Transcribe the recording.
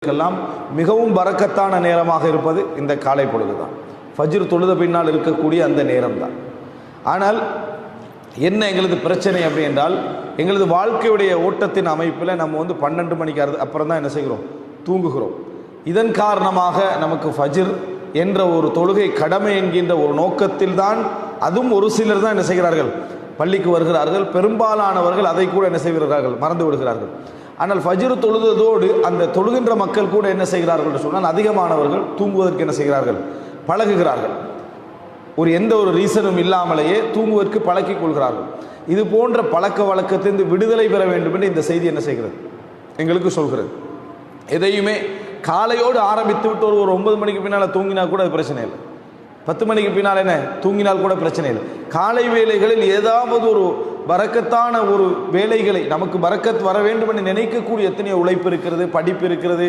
எல்லாம் மிகவும் பரக்கத்தான நேரமாக இருப்பது இந்த காலை பொழுதுதான். ஃபஜ்ர் தொழுத பின்னால் இருக்கக்கூடிய அந்த நேரம் தான். ஆனால் என்ன எங்களது பிரச்சனை அப்படி என்றால், எங்களது வாழ்க்கையுடைய ஓட்டத்தின் அமைப்பில் நம்ம 12 மணிக்கு அப்புறம் தான் என்ன செய்கிறோம், தூங்குகிறோம். இதன் காரணமாக நமக்கு ஃபஜ்ர் என்ற ஒரு தொழுகை கடமை என்கின்ற ஒரு நோக்கத்தில் தான், அதுவும் ஒரு சிலர் தான் என்ன செய்கிறார்கள், பள்ளிக்கு வருகிறார்கள். பெரும்பாலானவர்கள் அதை கூட என்ன செய்கிறார்கள், மறந்து விடுகிறார்கள். ஆனால் ஃபஜ்ர் தொழுததோடு அந்த தொழுகின்ற மக்கள் கூட என்ன செய்கிறார்கள் என்று சொன்னால், அதிகமானவர்கள் தூங்குவதற்கு என்ன செய்கிறார்கள், பழகுகிறார்கள். எந்த ஒரு ரீசனும் இல்லாமலேயே தூங்குவதற்கு பழக்கிக் கொள்கிறார்கள். இது போன்ற பழக்க வழக்கத்திலிருந்து விடுதலை பெற வேண்டும் என்று இந்த செய்தி என்ன செய்கிறது, எங்களுக்கு சொல்கிறது. எதையுமே காலையோடு ஆரம்பித்து விட்டு ஒரு 9 மணிக்கு பின்னால் தூங்கினா கூட அது பிரச்சனை இல்லை. 10 மணிக்கு பின்னால் என்ன தூங்கினால் கூட பிரச்சனை இல்லை. காலை வேளைகளில் ஏதாவது ஒரு பரக்கத்தான ஒரு வேலைகளை, நமக்கு பரக்கத் வர வேண்டும் என்று நினைக்கக்கூடிய எத்தனையோ உழைப்பு இருக்கிறது, படிப்பு இருக்கிறது.